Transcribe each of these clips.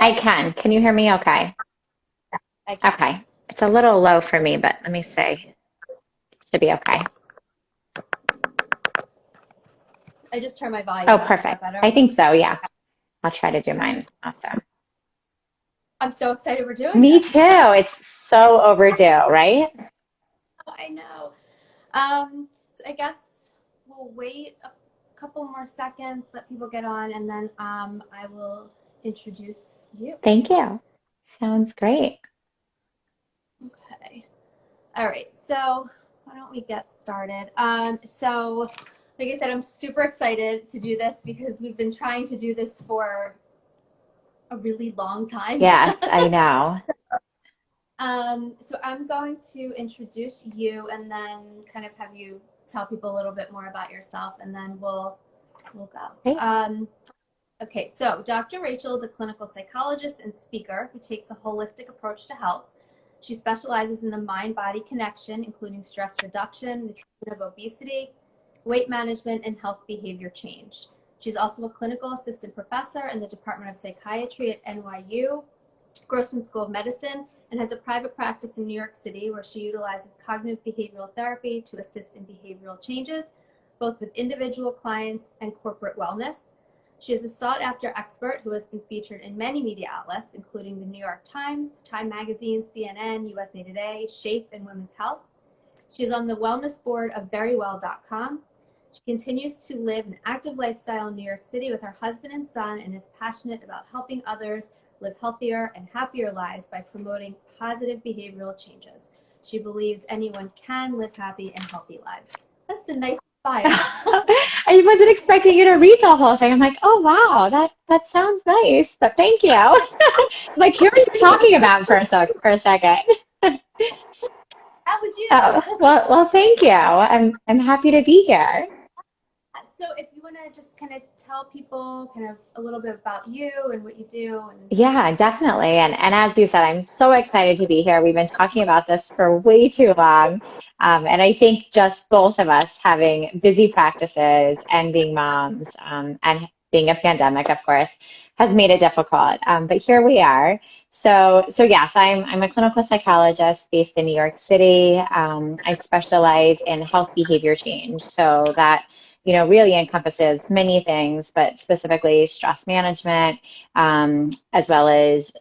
I okay? can. Can you hear me okay? I can. Okay. It's a little low for me, but let me see. Should be okay. I just turned my volume Oh, up. Is that perfect. better? I think so. Yeah. I'll try to do mine also. I'm so excited we're doing Me too. this. It's so overdue, right? I know. So I guess we'll wait a couple more seconds, let people get on, and then I will introduce you. Thank you. Sounds great. Okay. All right. So why don't we get started? Like I said, I'm super excited to do this because we've been trying to do this for a really long time. Yes, I know. So I'm going to introduce you and then kind of have you tell people a little bit more about yourself, and then we'll go. Great. Okay, so Dr. Rachel is a clinical psychologist and speaker who takes a holistic approach to health. She specializes in the mind-body connection, including stress reduction, the treatment of obesity, weight management, and health behavior change. She's also a clinical assistant professor in the Department of Psychiatry at NYU Grossman School of Medicine, and has a private practice in New York City where she utilizes cognitive behavioral therapy to assist in behavioral changes, both with individual clients and corporate wellness. She is a sought-after expert who has been featured in many media outlets, including the New York Times, Time Magazine, CNN, USA Today, Shape, and Women's Health. She is on the wellness board of verywell.com. She continues to live an active lifestyle in New York City with her husband and son and is passionate about helping others live healthier and happier lives by promoting positive behavioral changes. She believes anyone can live happy and healthy lives. That's the nice bio. I wasn't expecting you to read the whole thing. I'm like, oh wow, that sounds nice, but thank you. Like, who are you talking about for a second? That was Oh, you. well, thank you. I'm happy to be here. So if you want to just kind of tell people kind of a little bit about you and what you do and Yeah, definitely. And as you said, I'm so excited to be here. We've been talking about this for way too long. And I think just both of us having busy practices and being moms, and being a pandemic, of course, has made it difficult. But here we are. So yes, I'm a clinical psychologist based in New York City. I specialize in health behavior change. So that, really encompasses many things, but specifically stress management, as well as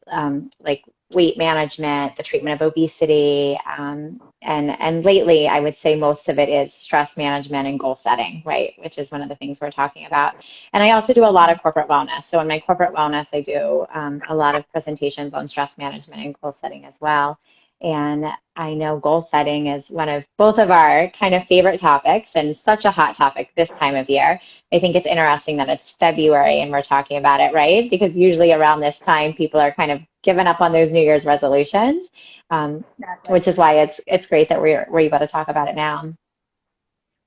like weight management, the treatment of obesity, and lately I would say most of it is stress management and goal setting, right? Which is one of the things we're talking about. And I also do a lot of corporate wellness. So in my corporate wellness, I do a lot of presentations on stress management and goal setting as well. And I know goal setting is one of both of our kind of favorite topics and such a hot topic this time of year. I think it's interesting that it's February and we're talking about it, right? Because usually around this time, people are kind of giving up on those New Year's resolutions, exactly. which is why it's great that we're able to talk about it now.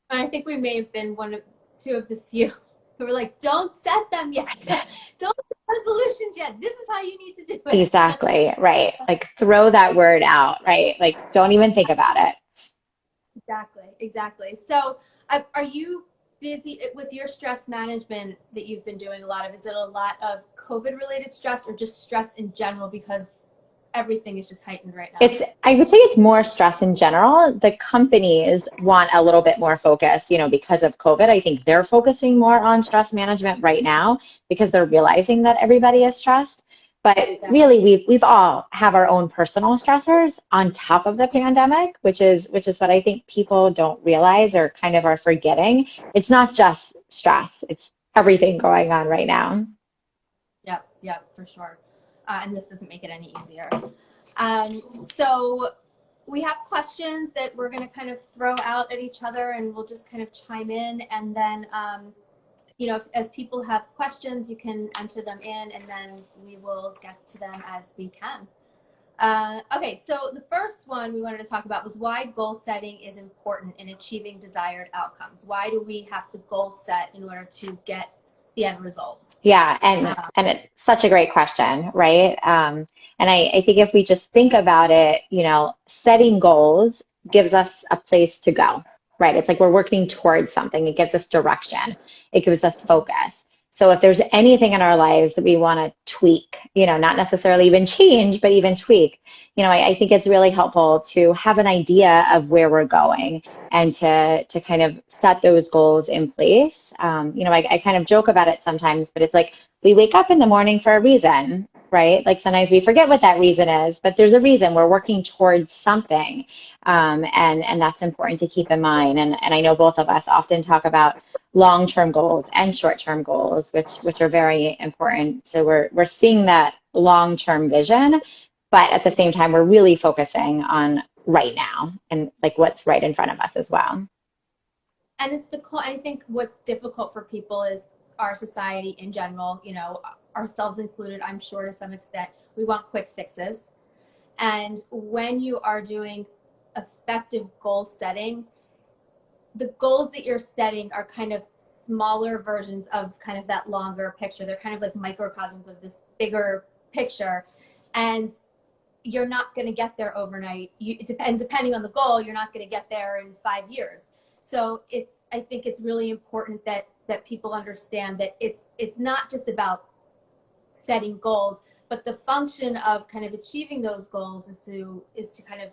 I think we may have been two of the few who were like, don't set them yet. Don't set resolutions yet. This is how you need to do it. Exactly, right. Like throw that word out, right? Like don't even think about it. Exactly. So are you busy with your stress management that you've been doing a lot of? Is it a lot of COVID related stress or just stress in general because everything is just heightened right now? I would say it's more stress in general. The companies want a little bit more focus, because of COVID. I think they're focusing more on stress management right now because they're realizing that everybody is stressed. But really, we've all have our own personal stressors on top of the pandemic, which is what I think people don't realize or kind of are forgetting. It's not just stress; it's everything going on right now. Yep, for sure. And this doesn't make it any easier. So we have questions that we're going to kind of throw out at each other and we'll just kind of chime in. And then, as people have questions, you can enter them in and then we will get to them as we can. Okay, so the first one we wanted to talk about was why goal setting is important in achieving desired outcomes. Why do we have to goal set in order to get the end result? Yeah, and it's such a great question, right? And I think if we just think about it, setting goals gives us a place to go, right? It's like we're working towards something. It gives us direction. It gives us focus. So if there's anything in our lives that we want to tweak, not necessarily even change, but even tweak, I think it's really helpful to have an idea of where we're going and to kind of set those goals in place. I kind of joke about it sometimes, but it's like we wake up in the morning for a reason, right? Like sometimes we forget what that reason is, but there's a reason we're working towards something. And that's important to keep in mind. And I know both of us often talk about long-term goals and short-term goals, which are very important. So we're seeing that long-term vision, but at the same time, we're really focusing on right now and like what's right in front of us as well. And I think what's difficult for people is our society in general, ourselves included, I'm sure to some extent, we want quick fixes. And when you are doing effective goal setting, the goals that you're setting are kind of smaller versions of kind of that longer picture. They're kind of like microcosms of this bigger picture. And you're not going to get there overnight. It depends, depending on the goal, you're not going to get there in 5 years. So I think it's really important that people understand that it's not just about setting goals, but the function of kind of achieving those goals is to kind of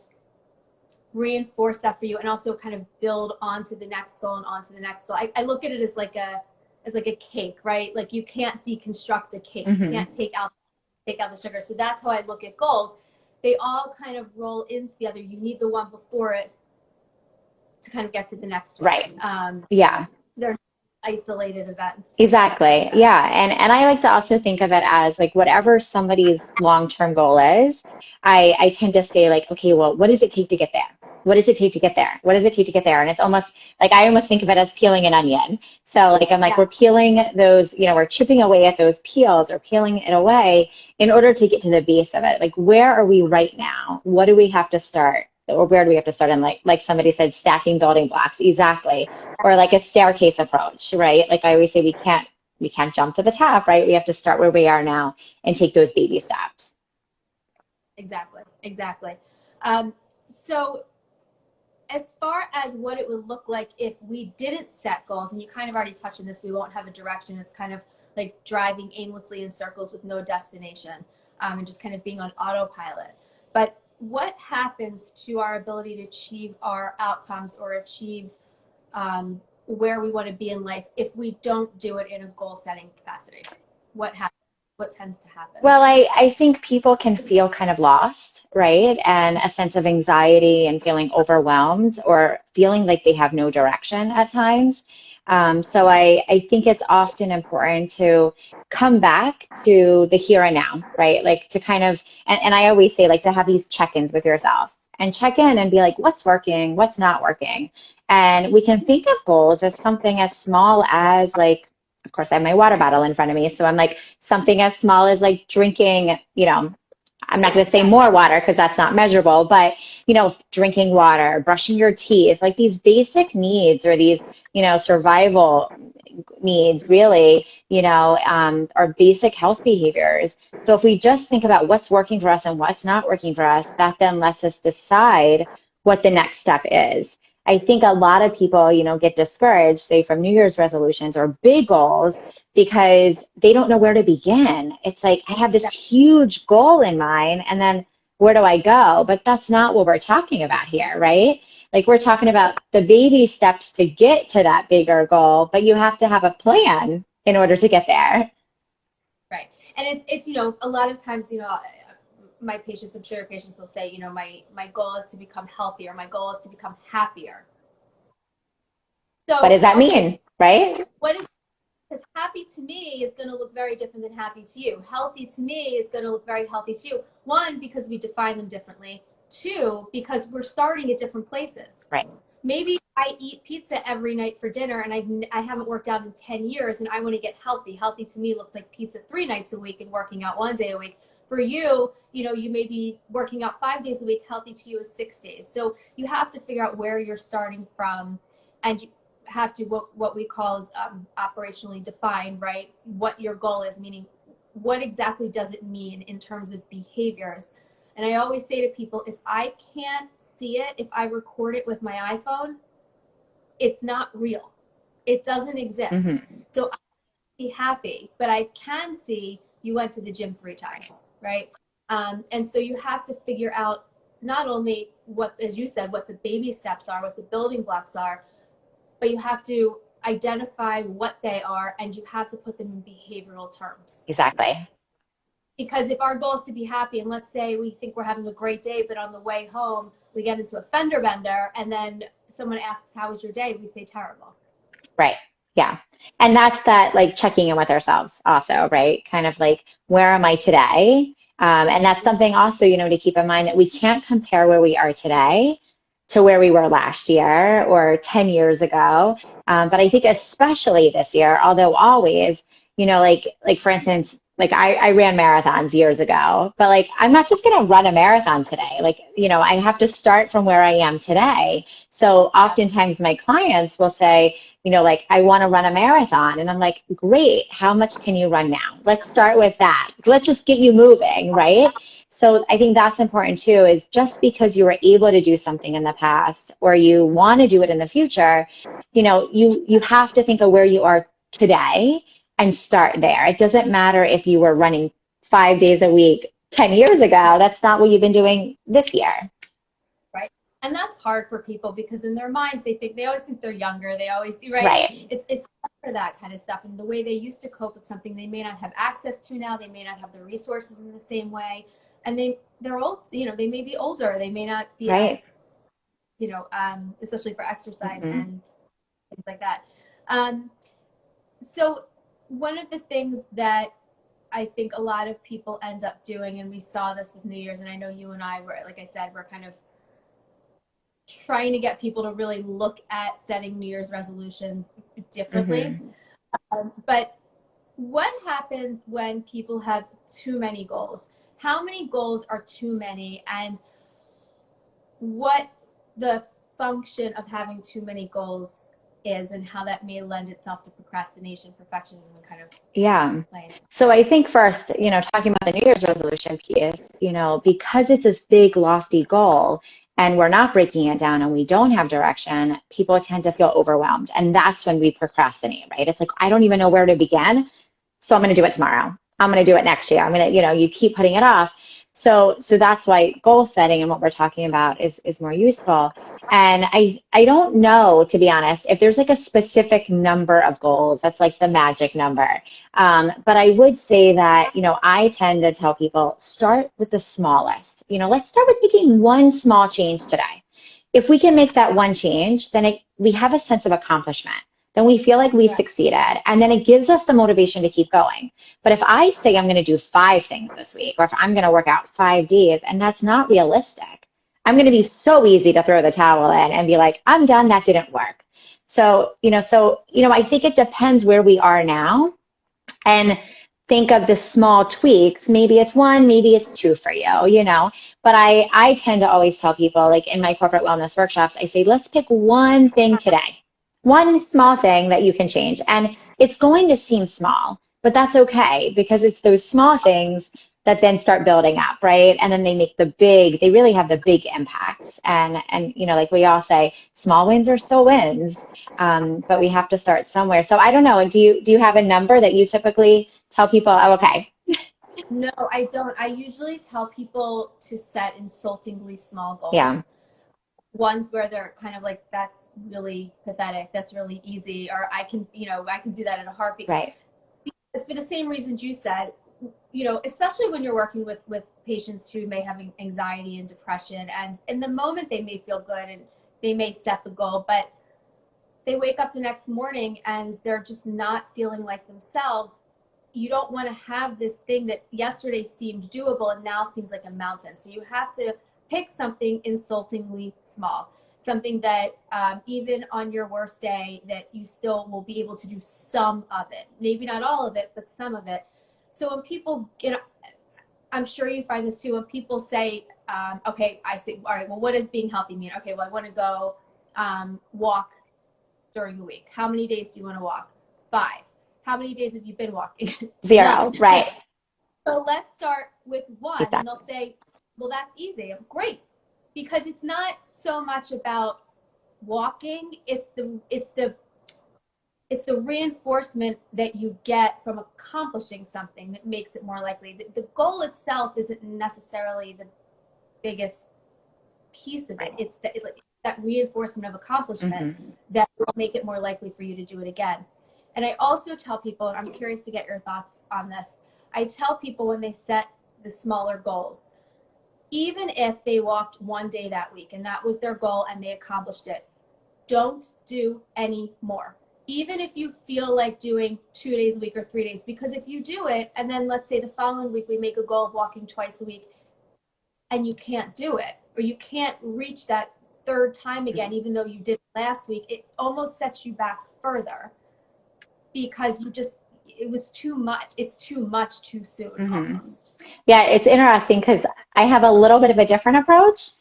reinforce that for you and also kind of build onto the next goal and onto the next goal. I look at it as like a cake, right? Like you can't deconstruct a cake. You can't take out the sugar. So that's how I look at goals. They all kind of roll into the other. You need the one before it to kind of get to the next one. Right. Yeah. They're isolated events. Exactly. Yeah. And I like to also think of it as like whatever somebody's long-term goal is, I tend to say like, okay, well, what does it take to get there? What does it take to get there? What does it take to get there? And it's almost like I almost think of it as peeling an onion. So like I'm like, we're peeling those, we're chipping away at those peels or peeling it away in order to get to the base of it. Like where are we right now? What do we have to start? Or where do we have to start? And like somebody said, stacking building blocks. Exactly. Or like a staircase approach, right? Like I always say, we can't jump to the top, right? We have to start where we are now and take those baby steps. Exactly. So as far as what it would look like if we didn't set goals, and you kind of already touched on this, we won't have a direction. It's kind of like driving aimlessly in circles with no destination, and just kind of being on autopilot. But what happens to our ability to achieve our outcomes or achieve where we want to be in life if we don't do it in a goal setting capacity? What happens? What tends to happen? Well, I think people can feel kind of lost, right? And a sense of anxiety and feeling overwhelmed or feeling like they have no direction at times. So I think it's often important to come back to the here and now, right? Like to kind of, and I always say like to have these check-ins with yourself and check in and be like, what's working, what's not working? And we can think of goals as something as small as like, of course, I have my water bottle in front of me. So I'm like something as small as like drinking, I'm not going to say more water because that's not measurable, but, drinking water, brushing your teeth, like these basic needs or these, survival needs really, are basic health behaviors. So if we just think about what's working for us and what's not working for us, that then lets us decide what the next step is. I think a lot of people, get discouraged, say from New Year's resolutions or big goals, because they don't know where to begin. It's like, I have this huge goal in mind, and then where do I go? But that's not what we're talking about here, right? Like we're talking about the baby steps to get to that bigger goal, but you have to have a plan in order to get there. Right. And it's a lot of times, my patients, I'm sure your patients will say, my goal is to become healthier. My goal is to become happier. So what does that mean, right? Because happy to me is going to look very different than happy to you. Healthy to me is going to look very healthy to you. One, because we define them differently. Two, because we're starting at different places. Right. Maybe I eat pizza every night for dinner and I haven't worked out in 10 years and I want to get healthy. Healthy to me looks like pizza 3 nights a week and working out 1 day a week. For you, you may be working out 5 days a week. Healthy to you is 6 days. So you have to figure out where you're starting from, and you have to what we call is operationally define, right? What your goal is, meaning what exactly does it mean in terms of behaviors. And I always say to people, if I can't see it, if I record it with my iPhone, it's not real. It doesn't exist. So be happy, but I can see you went to the gym 3 times, right? And so you have to figure out not only what, as you said, what the baby steps are, what the building blocks are, but you have to identify what they are and you have to put them in behavioral terms. Exactly. Because if our goal is to be happy, and let's say we think we're having a great day, but on the way home we get into a fender bender, and then someone asks, how was your day? We say terrible. Right. Yeah. And that's that like checking in with ourselves also, right? Kind of like, where am I today? And that's something also, to keep in mind that we can't compare where we are today to where we were last year or 10 years ago. But I think especially this year, although always, like for instance, like I ran marathons years ago, but like I'm not just going to run a marathon today. Like, I have to start from where I am today. So Yes. oftentimes my clients will say, like, I want to run a marathon. And I'm like, great. How much can you run now? Let's start with that. Let's just get you moving, right? So I think that's important too, is just because you were able to do something in the past or you want to do it in the future, you have to think of where you are today and start there. It doesn't matter if you were running 5 days a week 10 years ago. That's not what you've been doing this year. Right. And that's hard for people because in their minds they always think they're younger. They always, right? Right. It's hard for that kind of stuff. And the way they used to cope with something they may not have access to now, they may not have the resources in the same way. And they're old, they may be older, they may not be Right. as, especially for exercise Mm-hmm. and things like that. So one of the things that I think a lot of people end up doing, and we saw this with New Year's, and I know you and I were, like I said, we're kind of trying to get people to really look at setting New Year's resolutions differently. Mm-hmm. But what happens when people have too many goals? How many goals are too many? And what the function of having too many goals is, and how that may lend itself to procrastination, perfectionism, and kind of Yeah. playing. So I think first, talking about the New Year's resolution piece, because it's this big, lofty goal and we're not breaking it down and we don't have direction, people tend to feel overwhelmed. And that's when we procrastinate, right? It's like, I don't even know where to begin. So I'm going to do it tomorrow. I'm going to do it next year. I'm going to, you keep putting it off. So that's why goal setting and what we're talking about is more useful. And I don't know, to be honest, if there's like a specific number of goals that's like the magic number. But I would say that, I tend to tell people start with the smallest. Let's start with making one small change today. If we can make that one change, then we have a sense of accomplishment. Then we feel like we Yeah. succeeded. And then it gives us the motivation to keep going. But if I say I'm going to do 5 things this week, or if I'm going to work out 5 days, and that's not realistic, I'm going to be so easy to throw the towel in and be like, I'm done. That didn't work. So I think it depends where we are now and think of the small tweaks. Maybe it's one, maybe it's two for you. But I tend to always tell people, like in my corporate wellness workshops, I say, let's pick one thing today, one small thing that you can change. And it's going to seem small, but that's okay because it's those small things that then start building up, right? And then they really have the big impacts. And like we all say, small wins are still wins. But we have to start somewhere. So I don't know. Do you have a number that you typically tell people? Oh, okay. No, I don't. I usually tell people to set insultingly small Yeah. goals. Ones where they're kind of like, that's really pathetic, that's really easy, or I can do that in a heartbeat. Right. It's for the same reasons you said, especially when you're working with patients who may have anxiety and depression, and in the moment they may feel good and they may set the goal, but they wake up the next morning and they're just not feeling like themselves. You don't want to have this thing that yesterday seemed doable and now seems like a mountain. So you have to pick something insultingly small, something that even on your worst day that you still will be able to do some of it, maybe not all of it, but some of it. So when people I'm sure you find this too, when people say, okay, I say, all right, well, what does being healthy mean? Okay, well, I want to go walk during the week. How many days do you want to walk? 5. How many days have you been walking? 0. None. Right. So let's start with 1. And they'll Exactly. say, well, that's easy. Great. Because it's not so much about walking. It's the it's the reinforcement that you get from accomplishing something that makes it more likely. The goal itself isn't necessarily the biggest piece of it. It's that reinforcement of accomplishment that will make it more likely for you to do it again. And I also tell people, and I'm curious to get your thoughts on this, I tell people when they set the smaller goals, even if they walked one day that week and that was their goal and they accomplished it, don't do any more. Even if you feel like doing 2 days a week or 3 days, because if you do it, and then let's say the following week we make a goal of walking twice a week and you can't do it, or you can't reach that third time again, even though you did it last week, it almost sets you back further because it was too much. It's too much too soon almost. Yeah, it's interesting because I have a little bit of a different approach.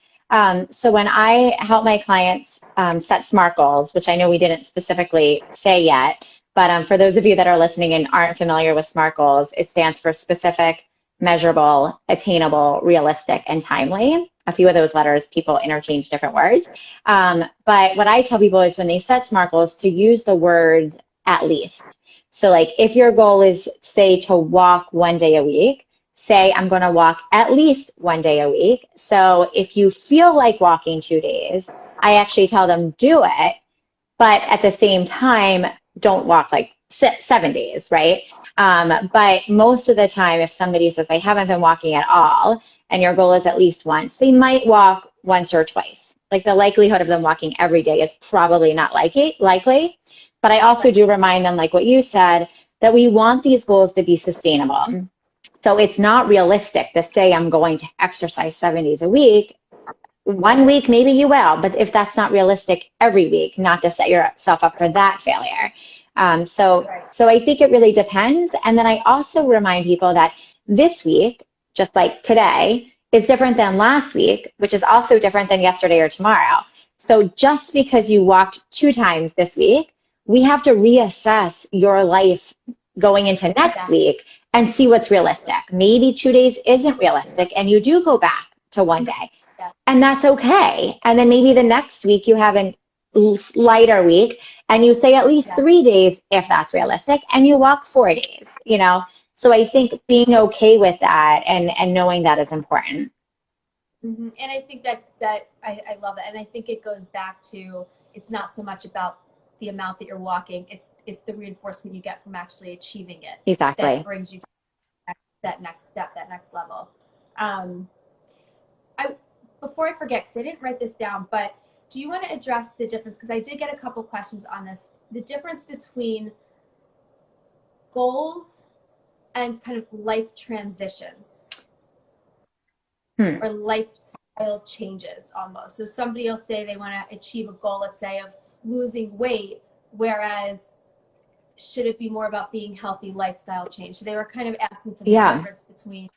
So when I help my clients set SMART goals, which I know we didn't specifically say yet, but for those of you that are listening and aren't familiar with SMART goals, it stands for specific, measurable, attainable, realistic, and timely. A few of those letters, people interchange different words. But what I tell people is when they set SMART goals to use the word at least. So like if your goal is, say, to walk one day a week, say I'm going to walk at least one day a week. So if you feel like walking 2 days, I actually tell them do it, but at the same time, don't walk like 7 days, right? But most of the time, if somebody says they haven't been walking at all and your goal is at least once, they might walk once or twice. Like the likelihood of them walking every day is probably not likely. But I also do remind them, like what you said, that we want these goals to be sustainable. So it's not realistic to say I'm going to exercise 7 days a week. 1 week, maybe you will, but if that's not realistic every week, not to set yourself up for that failure. So I think it really depends. And then I also remind people that this week, just like today, is different than last week, which is also different than yesterday or tomorrow. So just because you walked 2 times this week, we have to reassess your life going into next week and see what's realistic. Maybe 2 days isn't realistic and you do go back to 1 day. And that's okay. And then maybe the next week you have a lighter week and you say at least 3 days if that's realistic and you walk 4 days, you know? So I think being okay with that and knowing that is important. And I think that I love it. And I think it goes back to, it's not so much about the amount that you're walking, it's the reinforcement you get from actually achieving it. Exactly. That brings you to that next step, that next level. Before I forget, because I didn't write this down, but do you want to address the difference? Because I did get a couple questions on this. The difference between goals and kind of life transitions or lifestyle changes almost. So somebody will say they want to achieve a goal, let's say, of losing weight, whereas should it be more about being healthy, lifestyle change? So they were kind of asking for the difference between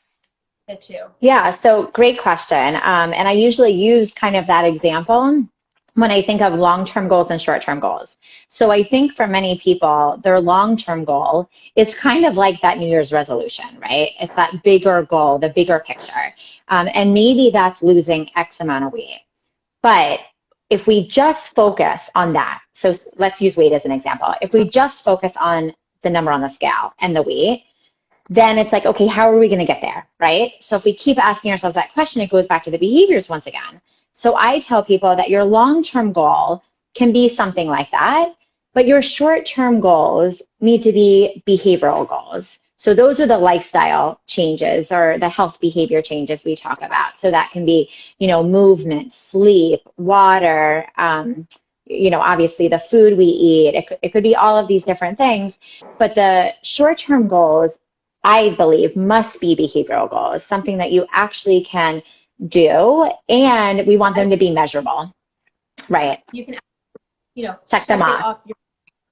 the two. Yeah, so great question. And I usually use kind of that example when I think of long-term goals and short-term goals. So I think for many people, their long-term goal is kind of like that New Year's resolution, right? It's that bigger goal, the bigger picture. And maybe that's losing X amount of weight. But if we just focus on that, so let's use weight as an example. If we just focus on the number on the scale and the weight, then it's like, okay, how are we going to get there, right? So if we keep asking ourselves that question, it goes back to the behaviors once again. So I tell people that your long-term goal can be something like that, but your short-term goals need to be behavioral goals. So those are the lifestyle changes or the health behavior changes we talk about. So that can be, movement, sleep, water, obviously the food we eat. It could be all of these different things, but the short-term goals, I believe, must be behavioral goals, something that you actually can do, and we want them to be measurable, right? You can, check them off.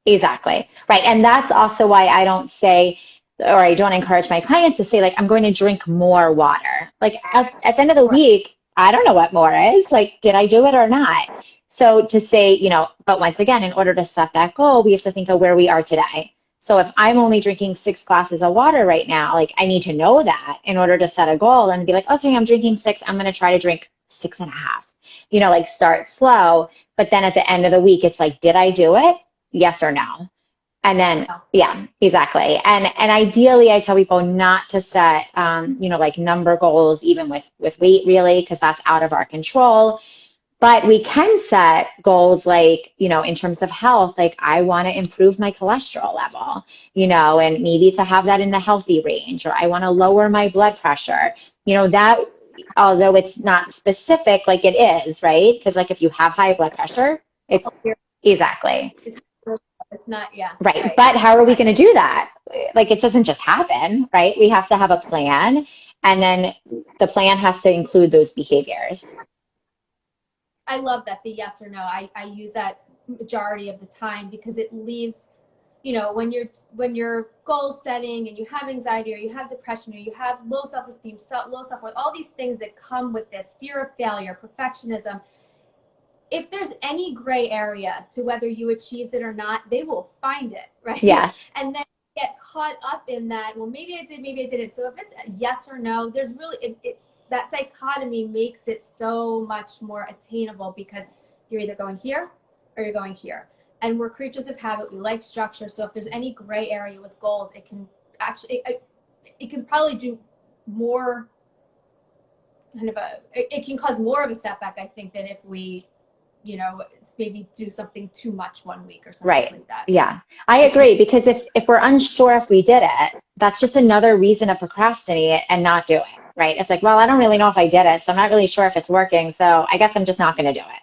Exactly, right. And that's also why I don't say, or I don't encourage my clients to say, like, I'm going to drink more water. Like, at the end of the week, I don't know what more is. Like, did I do it or not? So to say, but once again, in order to set that goal, we have to think of where we are today. So if I'm only drinking 6 glasses of water right now, like, I need to know that in order to set a goal and be like, okay, I'm drinking 6. I'm going to try to drink 6.5. Start slow. But then at the end of the week, it's like, did I do it? Yes or no? And then, yeah, exactly. And ideally, I tell people not to set, like number goals, even with weight, really, because that's out of our control. But we can set goals like, in terms of health, like I want to improve my cholesterol level, and maybe to have that in the healthy range, or I want to lower my blood pressure, that, although it's not specific, like it is, right? Because like if you have high blood pressure, it's exactly. It's not, yeah. Right. But how are we going to do that? Like it doesn't just happen, right? We have to have a plan, and then the plan has to include those behaviors. I love that, the yes or no. I use that majority of the time because it leaves, when you're goal setting and you have anxiety or you have depression or you have low self-esteem, low self-worth, all these things that come with this fear of failure, perfectionism. If there's any gray area to whether you achieved it or not, they will find it, right? Yeah. And then get caught up in that, well, maybe I did, maybe I didn't. So if it's a yes or no, there's really, that dichotomy makes it so much more attainable because you're either going here or you're going here. And we're creatures of habit. We like structure. So if there's any gray area with goals, it can actually, it can probably do more it can cause more of a setback, I think, than if we maybe do something too much one week or something like that. Yeah, I agree, because if we're unsure if we did it, that's just another reason to procrastinate and not do it, right? It's like, well, I don't really know if I did it, so I'm not really sure if it's working, so I guess I'm just not going to do it.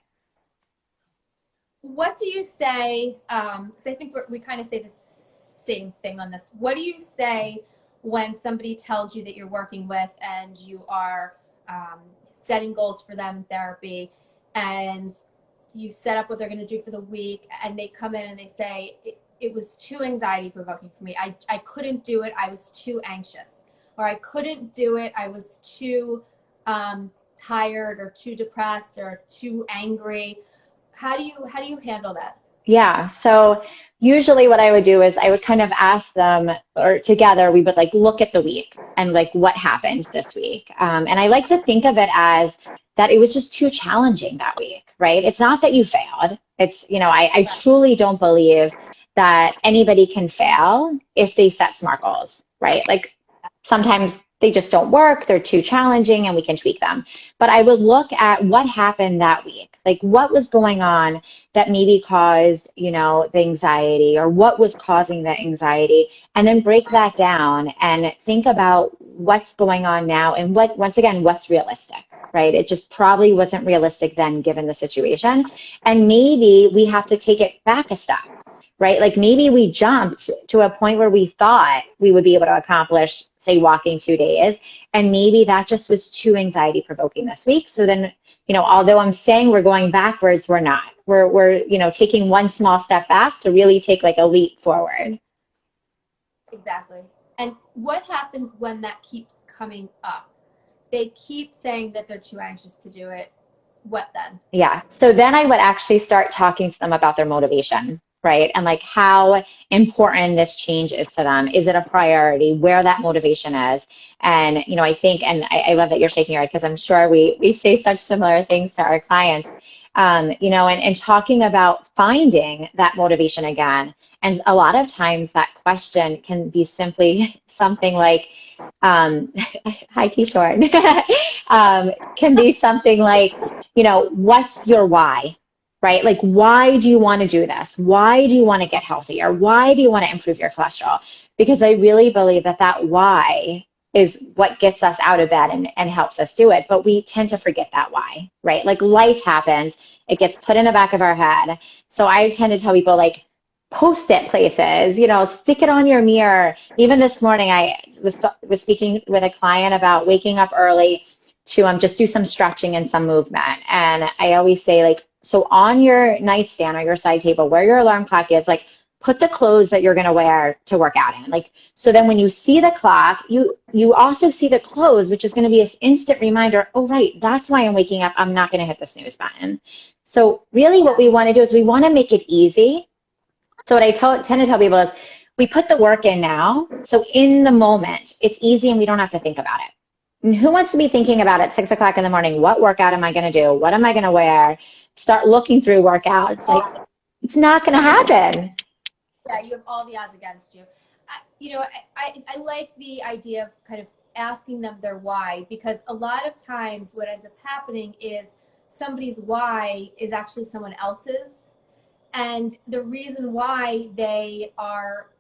What do you say, because I think we kind of say the same thing on this. What do you say when somebody tells you that you're working with and you are setting goals for them in therapy, and you set up what they're going to do for the week, and they come in and they say, it was too anxiety provoking for me. I couldn't do it. I was too anxious, or I couldn't do it. I was too tired or too depressed or too angry. How do you handle that? Yeah. So usually what I would do is I would kind of ask them, or together we would like look at the week and like what happened this week. And I like to think of it as that it was just too challenging that week, right? It's not that you failed. It's, I truly don't believe that anybody can fail if they set SMART goals, right? Like sometimes they just don't work, they're too challenging, and we can tweak them. But I would look at what happened that week, like what was going on that maybe caused, the anxiety, or what was causing the anxiety, and then break that down and think about what's going on now and once again, what's realistic, right? It just probably wasn't realistic then given the situation. And maybe we have to take it back a step, right? Like maybe we jumped to a point where we thought we would be able to accomplish, say, walking 2 days, and maybe that just was too anxiety provoking this week. So then, although I'm saying we're going backwards, we're not. We're taking one small step back to really take like a leap forward. Exactly. And what happens when that keeps coming up? They keep saying that they're too anxious to do it. What then? Yeah. So then I would actually start talking to them about their motivation, right? And like how important this change is to them. Is it a priority? Where that motivation is? And, I think, and I love that you're shaking your head because I'm sure we say such similar things to our clients, and talking about finding that motivation again. And a lot of times that question can be simply something like, hi, Kishore, can be something like, what's your why? Right? Like, why do you want to do this? Why do you want to get healthy? Or why do you want to improve your cholesterol? Because I really believe that why is what gets us out of bed and helps us do it. But we tend to forget that why, right? Like life happens, it gets put in the back of our head. So I tend to tell people like, Post-it places, stick it on your mirror. Even this morning, I was speaking with a client about waking up early to just do some stretching and some movement. And I always say, like, so on your nightstand or your side table where your alarm clock is, like, put the clothes that you're going to wear to work out in. Like, so then when you see the clock, you also see the clothes, which is going to be this instant reminder, oh, right, that's why I'm waking up. I'm not going to hit the snooze button. So really what we want to do is we want to make it easy. So what I tend to tell people is we put the work in now. So in the moment, it's easy and we don't have to think about it. And who wants to be thinking about at 6 o'clock in the morning, what workout am I going to do? What am I going to wear? Start looking through workouts. Like, it's not going to happen. Yeah, you have all the odds against you. I like the idea of kind of asking them their why, because a lot of times what ends up happening is somebody's why is actually someone else's. And the reason why they are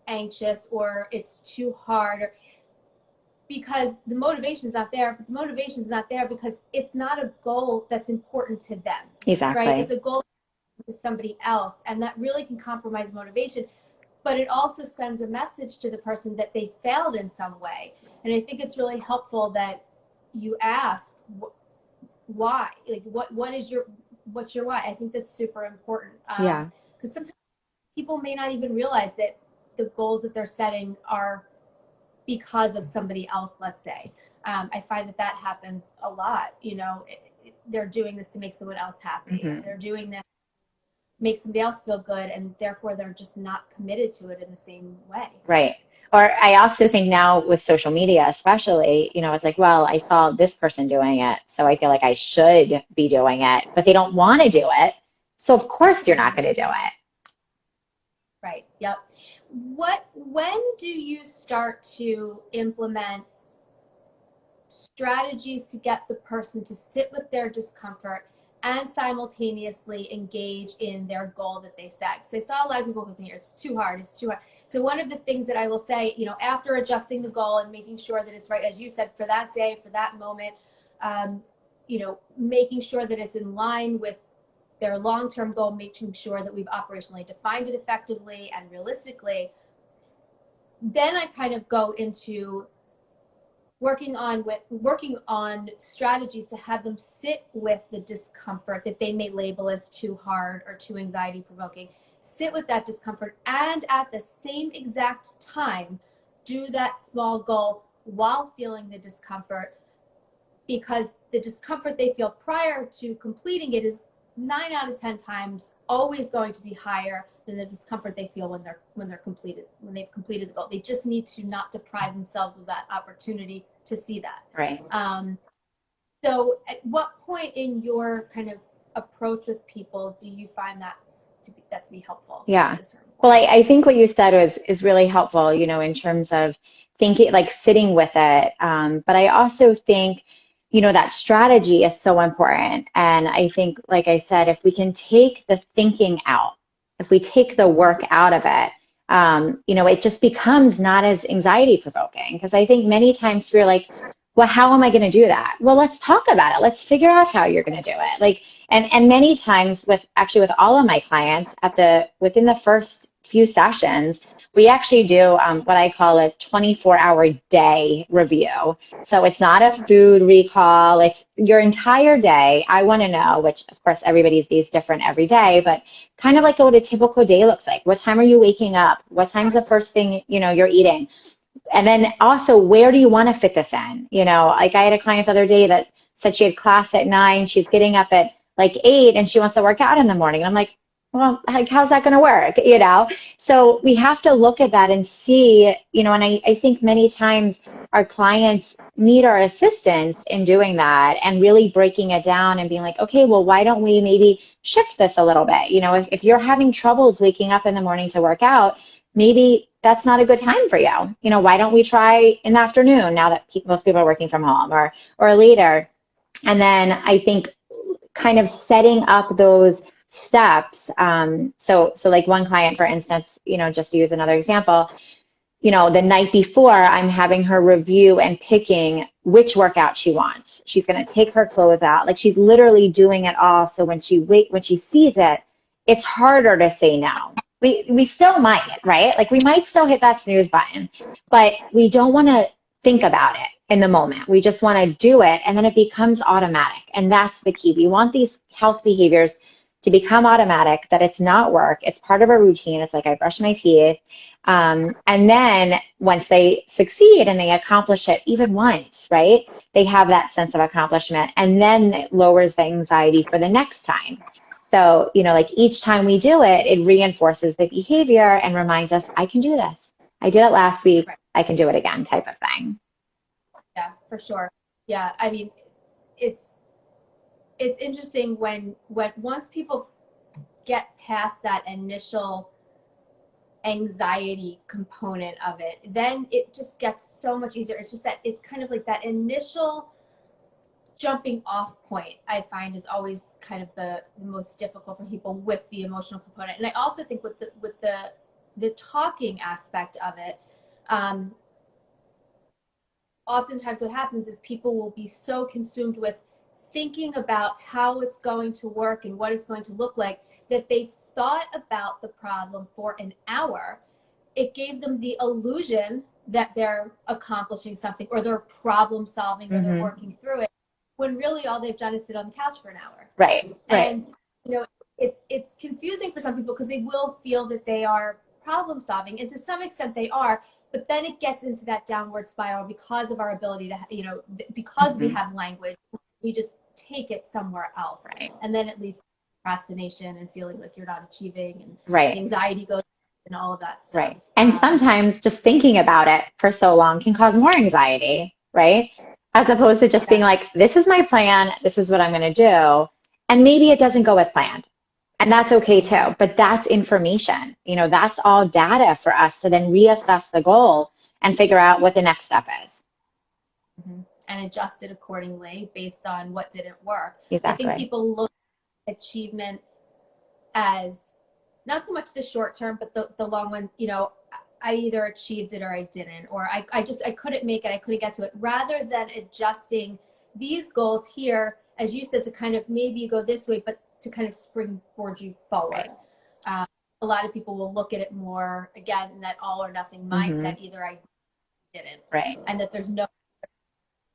anxious or it's too hard, or because the motivation's not there, but the motivation's not there because it's not a goal that's important to them, right? Exactly. It's a goal to somebody else, and that really can compromise motivation. But it also sends a message to the person that they failed in some way. And I think it's really helpful that you ask why, like what's your why. I think that's super important, Yeah. because sometimes people may not even realize that the goals that they're setting are because of somebody else, let's say. I find that happens a lot. They're doing this to make someone else happy. Mm-hmm. They're doing this to make somebody else feel good, and therefore they're just not committed to it in the same way. Right. Or I also think now with social media, especially, it's like, well, I saw this person doing it, so I feel like I should be doing it, but they don't want to do it. So of course you're not going to do it. Right. Yep. When do you start to implement strategies to get the person to sit with their discomfort and simultaneously engage in their goal that they set? Because I saw a lot of people saying, it's too hard, it's too hard. So one of the things that I will say, after adjusting the goal and making sure that it's right, as you said, for that day, for that moment, making sure that it's in line with their long-term goal, making sure that we've operationally defined it effectively and realistically. Then I kind of go into working on strategies to have them sit with the discomfort that they may label as too hard or too anxiety provoking. Sit with that discomfort, and at the same exact time do that small goal while feeling the discomfort, because the discomfort they feel prior to completing it is 9 out of 10 times always going to be higher than the discomfort they feel when they've completed the goal. They just need to not deprive themselves of that opportunity to see that. Right. So at what point in your kind of approach with people do you find that to be helpful? Yeah. Well, I think what you said is really helpful, in terms of thinking, like sitting with it. But I also think, that strategy is so important. And I think, like I said, if we can take the thinking out, if we take the work out of it, it just becomes not as anxiety provoking. Because I think many times we're like, well, how am I going to do that? Well, let's talk about it. Let's figure out how you're going to do it. Like, and many times with all of my clients within the first few sessions, we actually do what I call a 24-hour day review. So it's not a food recall. It's your entire day. I want to know, which of course everybody's day is different every day, but kind of like what a typical day looks like. What time are you waking up? What time's the first thing, you're eating? And then also, where do you want to fit this in? Like I had a client the other day that said she had class at 9. She's getting up at like 8 and she wants to work out in the morning. And I'm like, well, like, how's that going to work? So we have to look at that and see, and I think many times our clients need our assistance in doing that and really breaking it down and being like, okay, well, why don't we maybe shift this a little bit? If you're having troubles waking up in the morning to work out, maybe that's not a good time for you. Why don't we try in the afternoon now that most people are working from home, or later? And then I think kind of setting up those steps. So like one client, for instance, just to use another example, the night before, I'm having her review and picking which workout she wants. She's going to take her clothes out. Like, she's literally doing it all. So when she sees it, it's harder to say no. We still might, right? Like, we might still hit that snooze button, but we don't want to think about it in the moment. We just want to do it, and then it becomes automatic. And that's the key. We want these health behaviors to become automatic, that it's not work. It's part of a routine. It's like I brush my teeth. And then once they succeed and they accomplish it even once, right, they have that sense of accomplishment, and then it lowers the anxiety for the next time. So, like each time we do it, it reinforces the behavior and reminds us, I can do this. I did it last week. Right. I can do it again, type of thing. Yeah, for sure. Yeah, I mean, it's interesting when once people get past that initial anxiety component of it, then it just gets so much easier. It's just that it's kind of like that initial jumping off point, I find, is always kind of the most difficult for people with the emotional component. And I also think with the talking aspect of it, oftentimes what happens is people will be so consumed with thinking about how it's going to work and what it's going to look like that they've thought about the problem for an hour. It gave them the illusion that they're accomplishing something, or they're problem solving, or they're working through it, when really all they've done is sit on the couch for an hour. Right. And it's confusing for some people because they will feel that they are problem solving, and to some extent they are, but then it gets into that downward spiral because of our ability to, because we have language, we just take it somewhere else. Right. And then it leads to procrastination and feeling like you're not achieving, and anxiety goes and all of that stuff. Right. And sometimes just thinking about it for so long can cause more anxiety, right? As opposed to just being like, this is my plan, this is what I'm going to do. And maybe it doesn't go as planned. And that's okay too. But that's information. That's all data for us to then reassess the goal and figure out what the next step is. And adjust it accordingly based on what didn't work. Exactly. I think people look at achievement as not so much the short term, but the long one. I either achieved it or I didn't, or I couldn't make it, I couldn't get to it, rather than adjusting these goals here, as you said, to kind of maybe you go this way, but to kind of springboard you forward. Right. A lot of people will look at it more, again, in that all or nothing mindset, either I didn't, right, and that there's no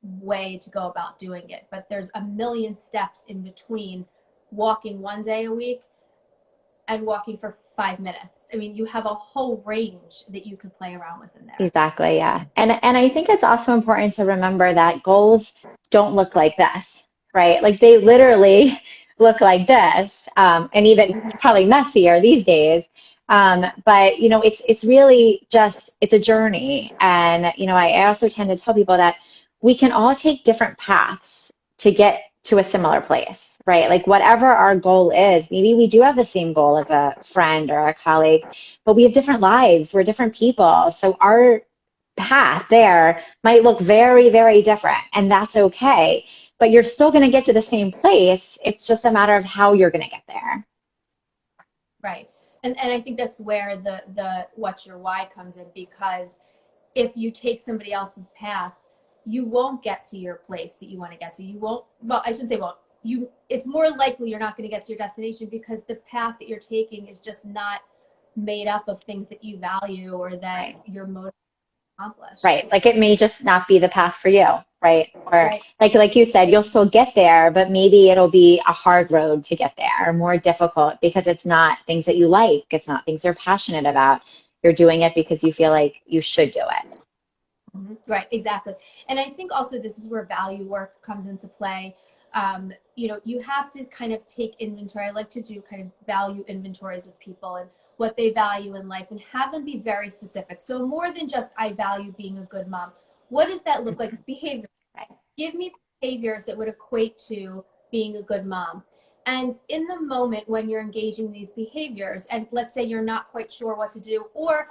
way to go about doing it, but there's a million steps in between walking 1 day a week and walking for 5 minutes. I mean, you have a whole range that you could play around with in there. Exactly, yeah. And I think it's also important to remember that goals don't look like this, right? Like they literally look like this, and even probably messier these days. But it's really just, it's a journey. And I also tend to tell people that we can all take different paths to get to a similar place, right? Like whatever our goal is, maybe we do have the same goal as a friend or a colleague, but we have different lives, we're different people. So our path there might look very, very different, and that's okay. But you're still going to get to the same place. It's just a matter of how you're going to get there. Right. And I think that's where the what's your why comes in, because if you take somebody else's path, you won't get to your place that you want to get to. You won't, well, I shouldn't say won't. It's more likely you're not going to get to your destination because the path that you're taking is just not made up of things that you value or that you're motivated to accomplish. Right. Like it may just not be the path for you, right? Or like you said, you'll still get there, but maybe it'll be a hard road to get there, or more difficult because it's not things that you like. It's not things you're passionate about. You're doing it because you feel like you should do it. Right, exactly. And I think also this is where value work comes into play. You have to kind of take inventory. I like to do kind of value inventories with people and what they value in life, and have them be very specific. So more than just, I value being a good mom. What does that look like? Behavior. Give me behaviors that would equate to being a good mom. And in the moment when you're engaging in these behaviors, and let's say you're not quite sure what to do, or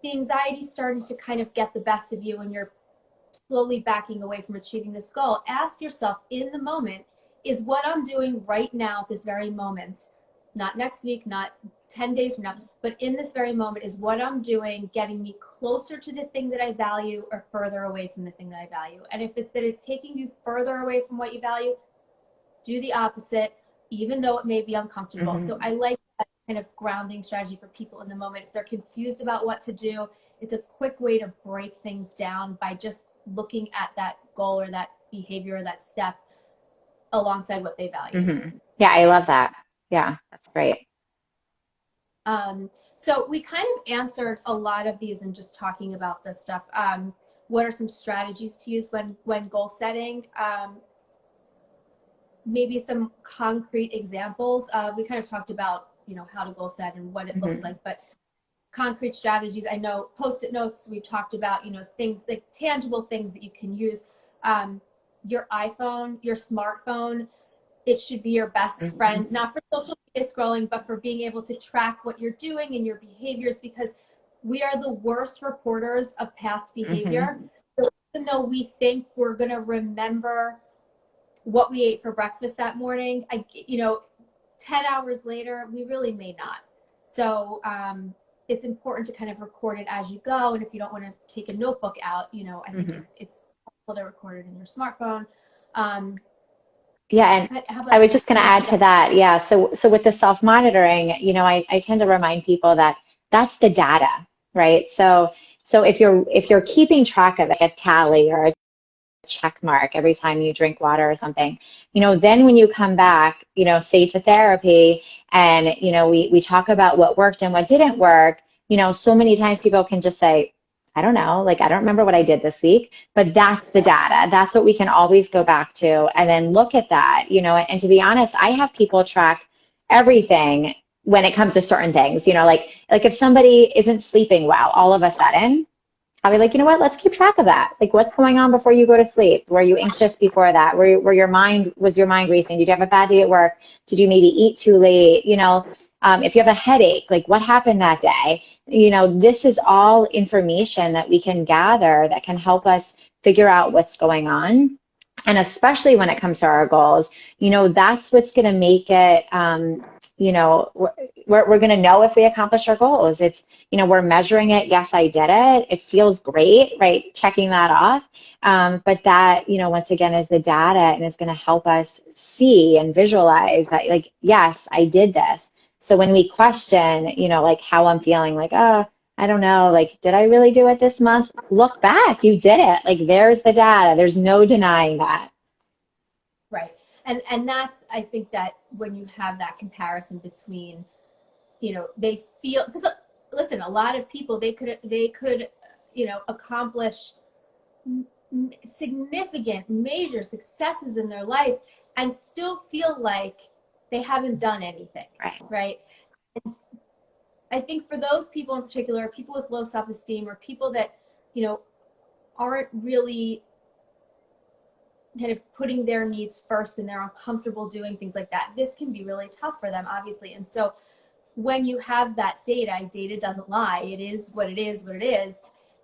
the anxiety starting to kind of get the best of you and you're slowly backing away from achieving this goal, ask yourself in the moment, is what I'm doing right now at this very moment, not next week, not 10 days from now, but in this very moment, is what I'm doing getting me closer to the thing that I value or further away from the thing that I value? And if it's that it's taking you further away from what you value, do the opposite, even though it may be uncomfortable. So I like that kind of grounding strategy for people in the moment. If they're confused about what to do, it's a quick way to break things down by just looking at that goal or that behavior or that step alongside what they value. Yeah, I love that. Yeah, that's great. So we kind of answered a lot of these in just talking about this stuff. What are some strategies to use when goal setting? Maybe some concrete examples. We kind of talked about, how to goal set and what it looks like, but concrete strategies. I know Post-it notes, we've talked about, things like tangible things that you can use. Your iPhone, your smartphone, it should be your best friends, not for social media scrolling, but for being able to track what you're doing and your behaviors, because we are the worst reporters of past behavior. So even though we think we're going to remember what we ate for breakfast that morning, 10 hours later, we really may not. So it's important to kind of record it as you go. And if you don't want to take a notebook out, I think it's helpful to record it in your smartphone. Yeah, and I was just going to add to that. Yeah, so with the self-monitoring, I tend to remind people that that's the data, right? So if you're keeping track of like a tally or a check mark every time you drink water or something, then when you come back, say to therapy, and we talk about what worked and what didn't work, so many times people can just say, I don't know, like I don't remember what I did this week, but that's the data. That's what we can always go back to and then look at that, and to be honest, I have people track everything when it comes to certain things, like if somebody isn't sleeping well all of a sudden, I'll be like, you know what? Let's keep track of that. Like, what's going on before you go to sleep? Were you anxious before that? Were your mind racing? Did you have a bad day at work? Did you maybe eat too late? If you have a headache, like what happened that day? This is all information that we can gather that can help us figure out what's going on. And especially when it comes to our goals, that's what's going to make it, we're going to know if we accomplish our goals. It's, we're measuring it. Yes, I did it. It feels great, right? Checking that off. But that, once again, is the data, and it's going to help us see and visualize that, like, yes, I did this. So when we question, like how I'm feeling, like, oh, I don't know, like, did I really do it this month? Look back, you did it. Like, there's the data. There's no denying that. Right. And that's, I think that when you have that comparison between, they feel, because listen, a lot of people, they could, accomplish significant, major successes in their life and still feel like they haven't done anything. Right. And I think for those people in particular, people with low self-esteem, or people that, aren't really kind of putting their needs first and they're uncomfortable doing things like that, this can be really tough for them, obviously. And so when you have that data doesn't lie. It is what it is.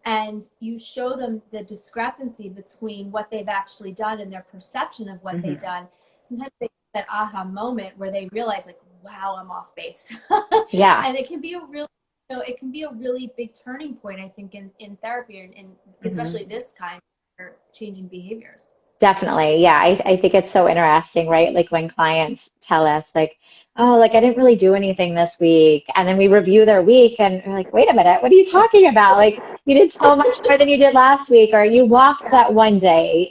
And you show them the discrepancy between what they've actually done and their perception of what they've done. Sometimes they get that aha moment where they realize, like, wow, I'm off base. Yeah. And it can be a really big turning point, I think, in therapy, and especially this kind of changing behaviors. Definitely. Yeah. I think it's so interesting, right? Like when clients tell us like, oh, like I didn't really do anything this week. And then we review their week and we're like, wait a minute, what are you talking about? Like you did so much more than you did last week, or you walked that one day,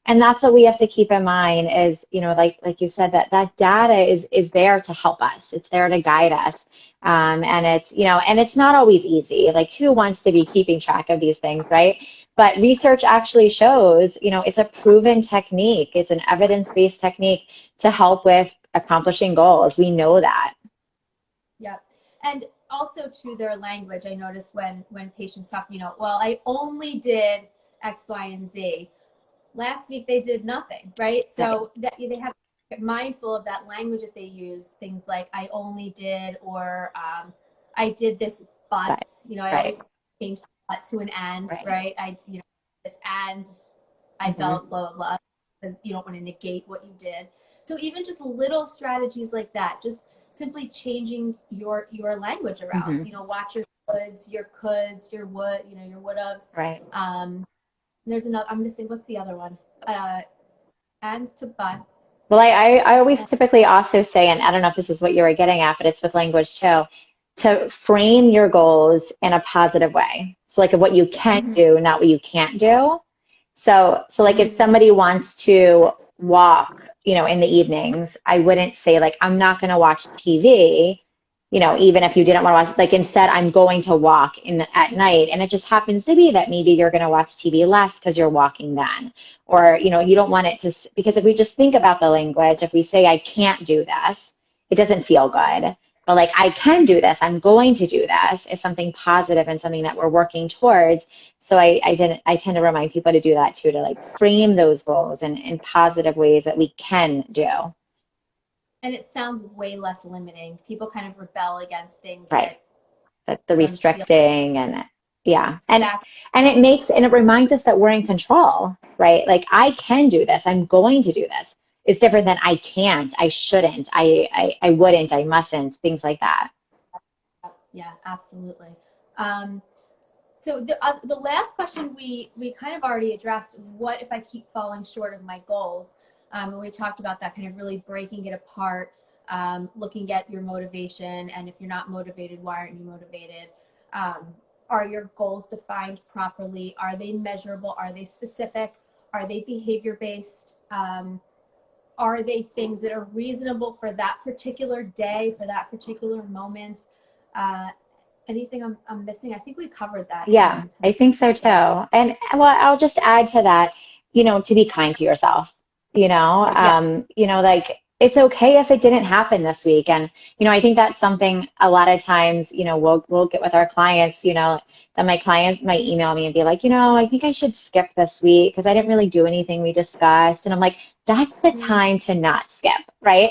and that's what we have to keep in mind is, like you said, that data is there to help us. It's there to guide us. And it's, and it's not always easy. Like who wants to be keeping track of these things, right? But research actually shows, it's a proven technique. It's an evidence-based technique to help with accomplishing goals. We know that. Yeah. And also to their language, I notice when patients talk, well, I only did X, Y, and Z. Last week they did nothing, right? So that they have to be mindful of that language that they use. Things like I only did, or I did this, but, I always change the but to an and, right? This and I felt blah, blah, blah, because you don't want to negate what you did. So even just little strategies like that, just simply changing your language around. Watch your coulds, your would, your would-haves. Right. There's another, I'm missing, what's the other one? Ands to buts. Well, I always typically also say, and I don't know if this is what you were getting at, but it's with language too, to frame your goals in a positive way. So like of what you can do, not what you can't do. So like if somebody wants to walk, in the evenings, I wouldn't say like, I'm not going to watch TV, even if you didn't want to watch, like instead I'm going to walk at night. And it just happens to be that maybe you're going to watch TV less because you're walking then. Or, you don't want it to, because if we just think about the language, if we say, I can't do this, it doesn't feel good. But like, I can do this, I'm going to do this is something positive and something that we're working towards. So I tend to remind people to do that too, to like frame those goals in positive ways that we can do. And it sounds way less limiting. People kind of rebel against things Right. that The them feel restricting and yeah. exactly. And it reminds us that we're in control, right? Like I can do this. I'm going to do this. It's different than I can't, I shouldn't, I wouldn't, I mustn't, things like that. Yeah, absolutely. Um, so the last question we kind of already addressed. What if I keep falling short of my goals? And we talked about that, kind of really breaking it apart, looking at your motivation, and if you're not motivated, why aren't you motivated? Um, are your goals defined properly? Are they measurable? Are they specific? Are they behavior based? Are they things that are reasonable for that particular day, for that particular moment? Uh, Anything I'm missing? I think we covered that in Yeah, the I intensive. think so too. And well, I'll just add to that, to be kind to yourself, Yeah. like it's okay if it didn't happen this week. And, I think that's something a lot of times, we'll get with our clients, that my client might email me and be like, I think I should skip this week because I didn't really do anything we discussed. And I'm like, that's the time to not skip, right?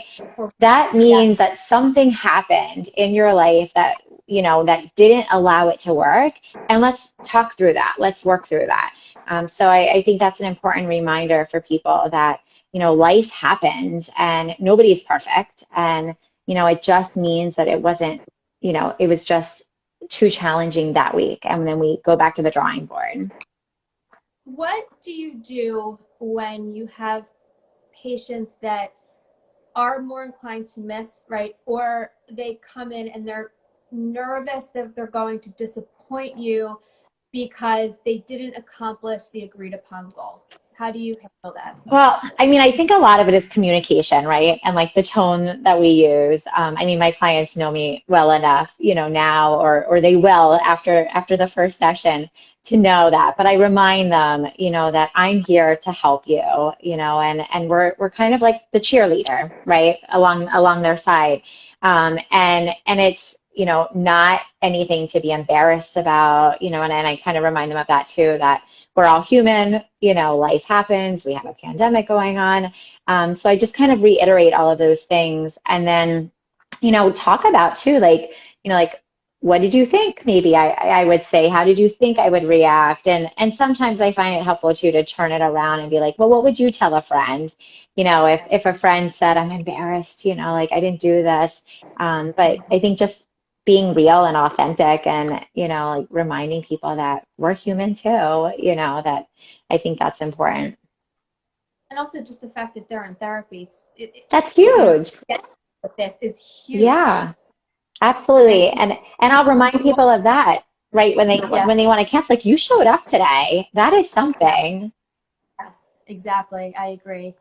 That means Yes. that something happened in your life that didn't allow it to work. And let's talk through that. Let's work through that. So I think that's an important reminder for people that, life happens and nobody's perfect. And, it just means that it wasn't, it was just too challenging that week. And then we go back to the drawing board. What do you do when you have patients that are more inclined to miss, right? Or they come in and they're nervous that they're going to disappoint you because they didn't accomplish the agreed upon goal. How do you handle that? Well, I mean, I think a lot of it is communication, right? And like the tone that we use. I mean, my clients know me well enough, now, or they will after the first session to know that. But I remind them, that I'm here to help you, and we're kind of like the cheerleader, right, along their side. And it's, not anything to be embarrassed about, and I kind of remind them of that too, that we're all human, life happens, we have a pandemic going on. So I just kind of reiterate all of those things and then, talk about too, like, what did you think? Maybe I would say, how did you think I would react? And sometimes I find it helpful too to turn it around and be like, well, what would you tell a friend? If a friend said, I'm embarrassed, like I didn't do this. But I think just being real and authentic and, like reminding people that we're human too, that I think that's important. And also just the fact that they're in therapy, That's to huge. get with this is huge. Yeah, And absolutely. so, And I'll remind people of that, right? When they yeah, when they want to cancel, like you showed up today. That is yeah, something. yes, exactly. I agree.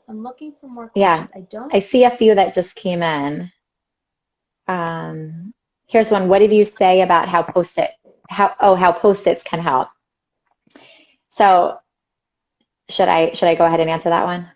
I'm looking for more Yeah. questions. I don't. I see a few that just came in. Um, Here's one. What did you say about how Post-its can help? So should I go ahead and answer that one?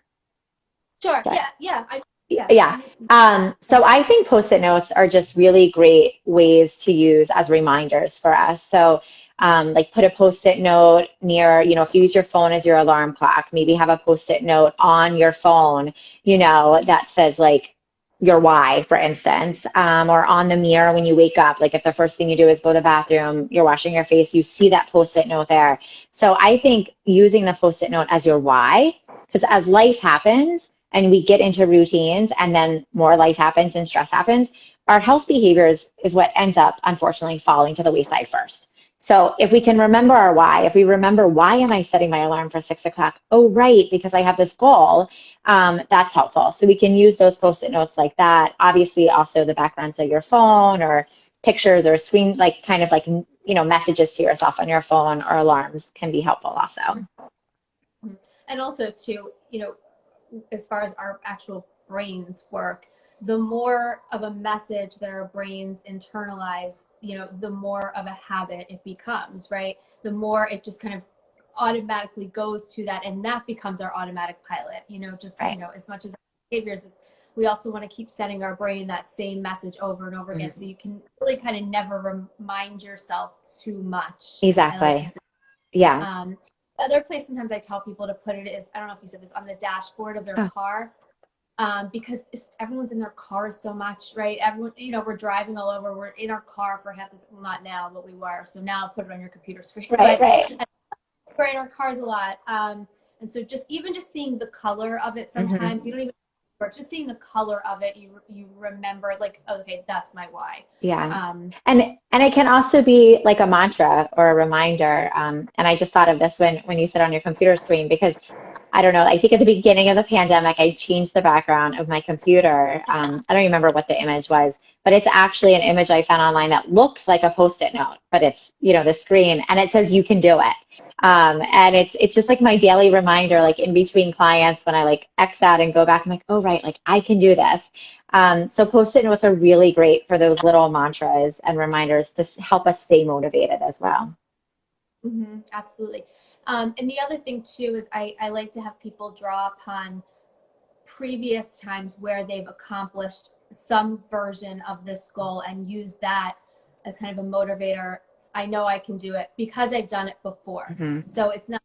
Sure. Yeah, yeah. Yeah. Yeah. So I think Post-it notes are just really great ways to use as reminders for us. So, like put a Post-it note near, if you use your phone as your alarm clock, maybe have a Post-it note on your phone, that says like your why, for instance, or on the mirror when you wake up. Like if the first thing you do is go to the bathroom, you're washing your face, you see that Post-it note there. So I think using the Post-it note as your why, because as life happens, and we get into routines and then more life happens and stress happens, our health behaviors is what ends up unfortunately falling to the wayside first. So if we can remember our why, if we remember why am I setting my alarm for 6 o'clock? Oh, right, because I have this goal. That's helpful. So we can use those Post-it notes like that. Obviously, also the backgrounds of your phone or pictures or screen, like kind of like messages to yourself on your phone or alarms can be helpful also. And also to, as far as our actual brains work, the more of a message that our brains internalize, the more of a habit it becomes, right? The more it just kind of automatically goes to that, and that becomes our automatic pilot, just, Right. as much as behaviors, we also want to keep sending our brain that same message over and over again. Mhm. So you can really kind of never remind yourself too much. I like to Exactly. say, Yeah. the other place sometimes I tell people to put it is, I don't know if you said this, on the dashboard of their Oh, car. because everyone's in their cars so much, right? Everyone, we're driving all over. We're in our car for half this, well, not now, but we were. So now put it on your computer screen. Right, right. We're in our cars a lot. And so just seeing the color of it sometimes, you don't even, or just seeing the color of it, you remember like, okay, that's my why. Yeah. And it can also be like a mantra or a reminder. And I just thought of this when you said on your computer screen, because I don't know, I think at the beginning of the pandemic, I changed the background of my computer. I don't remember what the image was, but it's actually an image I found online that looks like a Post-it note, but it's, the screen, and it says you can do it. And it's just like my daily reminder, like in between clients when I like X out and go back, I'm like, oh, right, like I can do this. So Post-it notes are really great for those little mantras and reminders to help us stay motivated as well. Absolutely. And the other thing too is I like to have people draw upon previous times where they've accomplished some version of this goal and use that as kind of a motivator. I know I can do it because I've done it before. So it's not,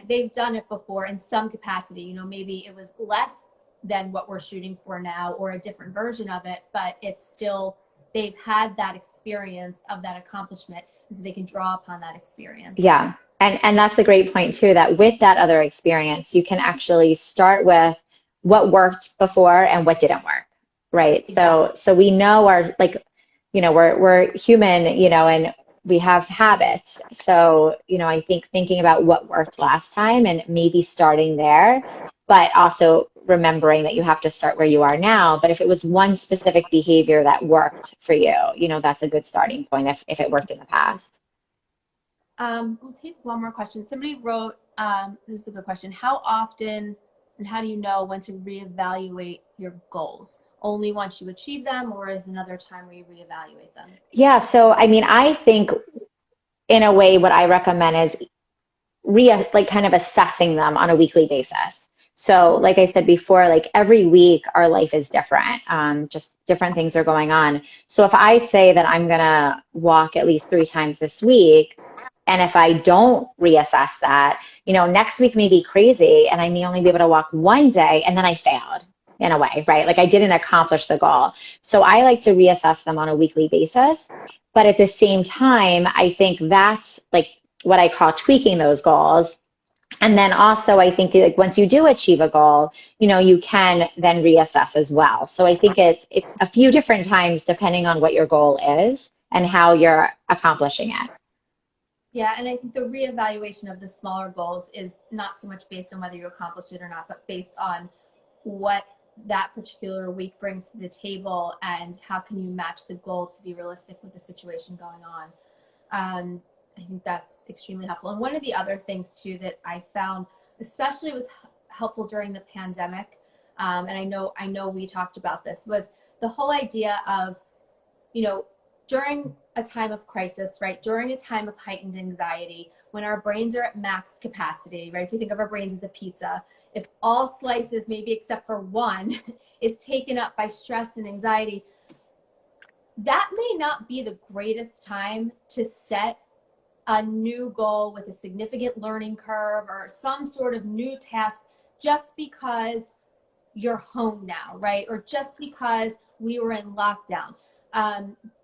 they've done it before in some capacity. Maybe it was less than what we're shooting for now or a different version of it, but it's still, they've had that experience of that accomplishment, and so they can draw upon that experience. Yeah. And that's a great point too, that with that other experience, you can actually start with what worked before and what didn't work. Right. Exactly. So we know our, like, we're human, and we have habits. So, I think thinking about what worked last time and maybe starting there, but also remembering that you have to start where you are now. But if it was one specific behavior that worked for you, that's a good starting point if it worked in the past. We'll take one more question. Somebody wrote, this is a good question. How often and how do you know when to reevaluate your goals? Only once you achieve them, or is another time where you reevaluate them? Yeah. So, I mean, I think in a way, what I recommend is like kind of assessing them on a weekly basis. So, like I said before, like every week our life is different. Just different things are going on. So if I say that I'm gonna walk at least 3 times this week, and if I don't reassess that, next week may be crazy and I may only be able to walk one day and then I failed in a way, right? Like I didn't accomplish the goal. So I like to reassess them on a weekly basis. But at the same time, I think that's like what I call tweaking those goals. And then also, I think like once you do achieve a goal, you can then reassess as well. So I think it's a few different times depending on what your goal is and how you're accomplishing it. Yeah, and I think the reevaluation of the smaller goals is not so much based on whether you accomplished it or not, but based on what that particular week brings to the table and how can you match the goal to be realistic with the situation going on. I think that's extremely helpful. And one of the other things too that I found, especially was helpful during the pandemic, and I know we talked about this, was the whole idea of, during a time of crisis, right? During a time of heightened anxiety, when our brains are at max capacity, right? If we think of our brains as a pizza, if all slices, maybe except for one, is taken up by stress and anxiety, that may not be the greatest time to set a new goal with a significant learning curve or some sort of new task just because you're home now, right? Or just because we were in lockdown.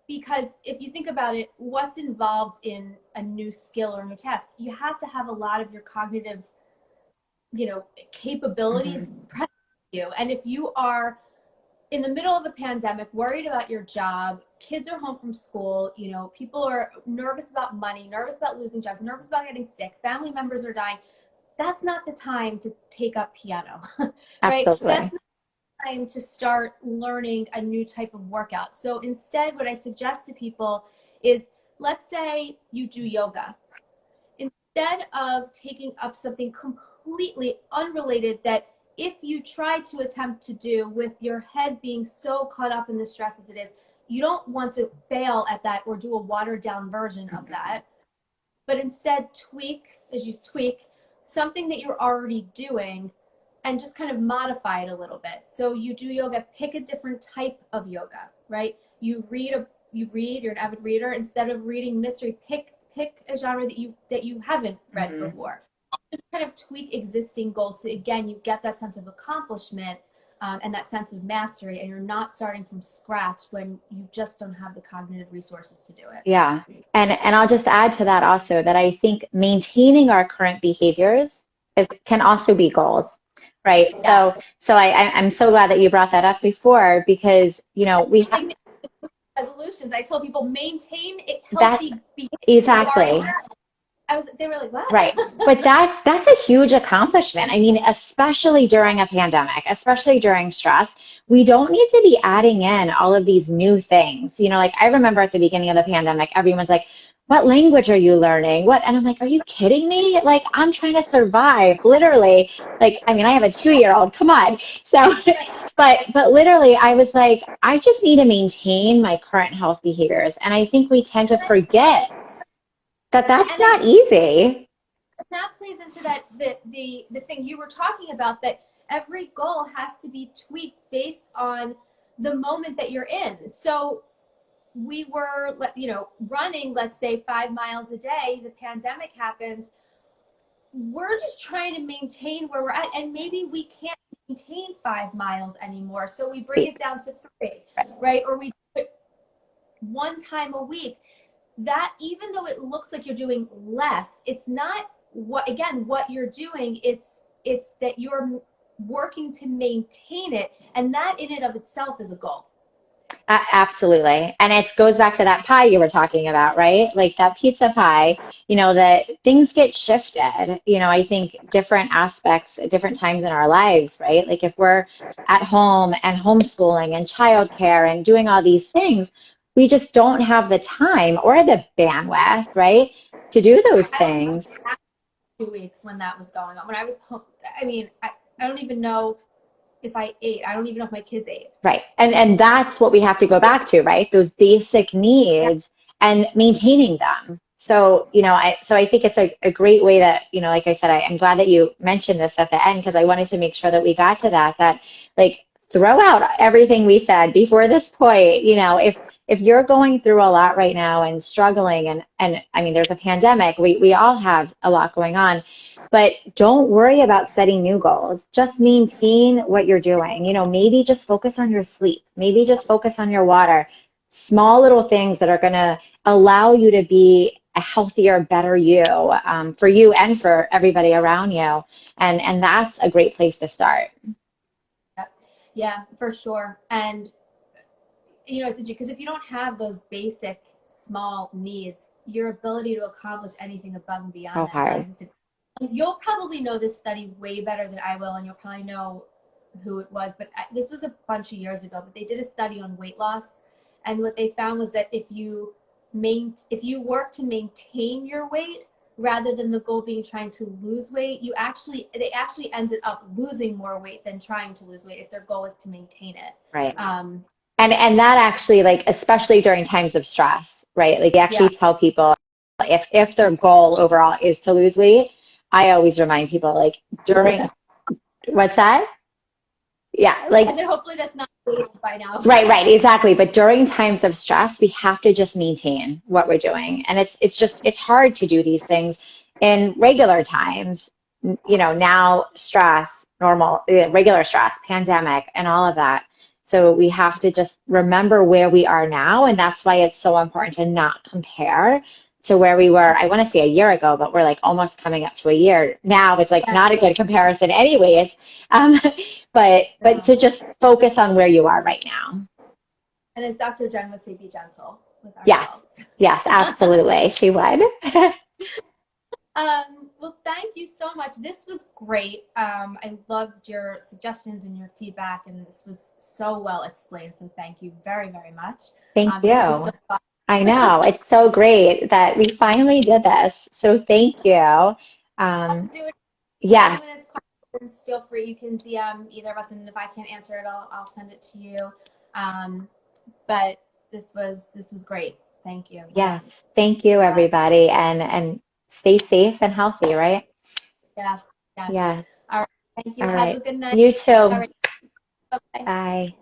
Because if you think about it, what's involved in a new skill or new task? You have to have a lot of your cognitive, capabilities Mhm. present with you. And if you are in the middle of a pandemic, worried about your job, kids are home from school, people are nervous about money, nervous about losing jobs, nervous about getting sick, family members are dying, that's not the time to take up piano, right? That's Absolutely. not the time to start learning a new type of workout. So instead, what I suggest to people is, let's say you do yoga. Instead of taking up something completely unrelated that if you try to attempt to do with your head being so caught up in the stress as it is, you don't want to fail at that or do a watered down version of that, but instead tweak something that you're already doing and just kind of modify it a little bit. So you do yoga, pick a different type of yoga, right? You're an avid reader. Instead of reading mystery, pick a genre that you haven't read Mhm. before. Just kind of tweak existing goals so again you get that sense of accomplishment, and that sense of mastery, and you're not starting from scratch when you just don't have the cognitive resources to do it. Yeah. And I'll just add to that also that I think maintaining our current behaviors can also be goals, right? Yes. So I'm so glad that you brought that up before because, you know, we have resolutions. I tell people maintain that healthy behavior. exactly. They were like, what? Right. But that's a huge accomplishment. I mean, especially during a pandemic, especially during stress, we don't need to be adding in all of these new things. You know, like I remember at the beginning of the pandemic, everyone's like, what language are you learning? What? And I'm like, are you kidding me? Like, I'm trying to survive, literally. Like, I mean, I have a 2-year-old. Come on. So, but literally, I was like, I just need to maintain my current health behaviors. And I think we tend to forget that that's And not easy. that plays into that the thing you were talking about, that every goal has to be tweaked based on the moment that you're in. So we were, running, let's say 5 miles a day. The pandemic happens. We're just trying to maintain where we're at, and maybe we can't maintain 5 miles anymore. So we bring it down to 3, right? Or we do it one time a week. That, even though it looks like you're doing less, it's not what you're doing. It's that you're working to maintain it, and that in and of itself is a goal. Absolutely. And it goes back to that pie you were talking about, right? Like that pizza pie, you know, that things get shifted. You know, I think different aspects at different times in our lives, right? Like if we're at home and homeschooling and childcare and doing all these things, we just don't have the time or the bandwidth, right, to do those I don't things. 2 weeks when that was going on. When I was home, I mean, I don't even know if I ate. I don't even know if my kids ate. Right. And that's what we have to go back to, right? Those basic Yeah. needs and maintaining them. So, you know, I think it's a great way that, you know, like I said, I'm glad that you mentioned this at the end because I wanted to make sure that we got to that like throw out everything we said before this point. You know, if you're going through a lot right now and struggling and I mean there's a pandemic, we all have a lot going on. But don't worry about setting new goals. Just maintain what you're doing. You know, maybe just focus on your sleep. Maybe just focus on your water. Small little things that are going to allow you to be a healthier, better you, for you and for everybody around you. And that's a great place to start. Yeah, for sure. And it's because if you don't have those basic small needs, your ability to accomplish anything above and beyond So that is hard. non-existent. You'll probably know this study way better than I will, and you'll probably know who it was. But this was a bunch of years ago. But they did a study on weight loss, and what they found was that if you work to maintain your weight rather than the goal being trying to lose weight, they actually ended up losing more weight than trying to lose weight if their goal is to maintain it. Right. And that actually, like, especially during times of stress, right? Like, they actually Yeah. tell people if their goal overall is to lose weight, I always remind people, like, during, what's that? Yeah, I like, said, hopefully that's not weight by now. right, exactly. But during times of stress, we have to just maintain what we're doing. And it's hard to do these things in regular times, you know, now stress, normal, regular stress, pandemic, and all of that. So we have to just remember where we are now. And that's why it's so important to not compare to where we were, I want to say a year ago, but we're like almost coming up to a year now. It's like Yeah. not a good comparison anyways. Um, but to just focus on where you are right now. And as Dr. Jen would say, be gentle with Yes, ourselves. yes, absolutely. She would. Well, thank you so much. This was great. I loved your suggestions and your feedback, and this was so well explained. So thank you very, very much. Thank This was so you. fun. I know. It's so great that we finally did this. So thank you. Love to do it. If Yes, anyone has questions, feel free. You can DM either of us, and if I can't answer it, I'll send it to you. But this was great. Thank you again. yes. Thank you, everybody. And stay safe and healthy, right? Yes, yes. Yes. All right. Thank you. All Have a right. good night. You All too. right. Bye. Bye.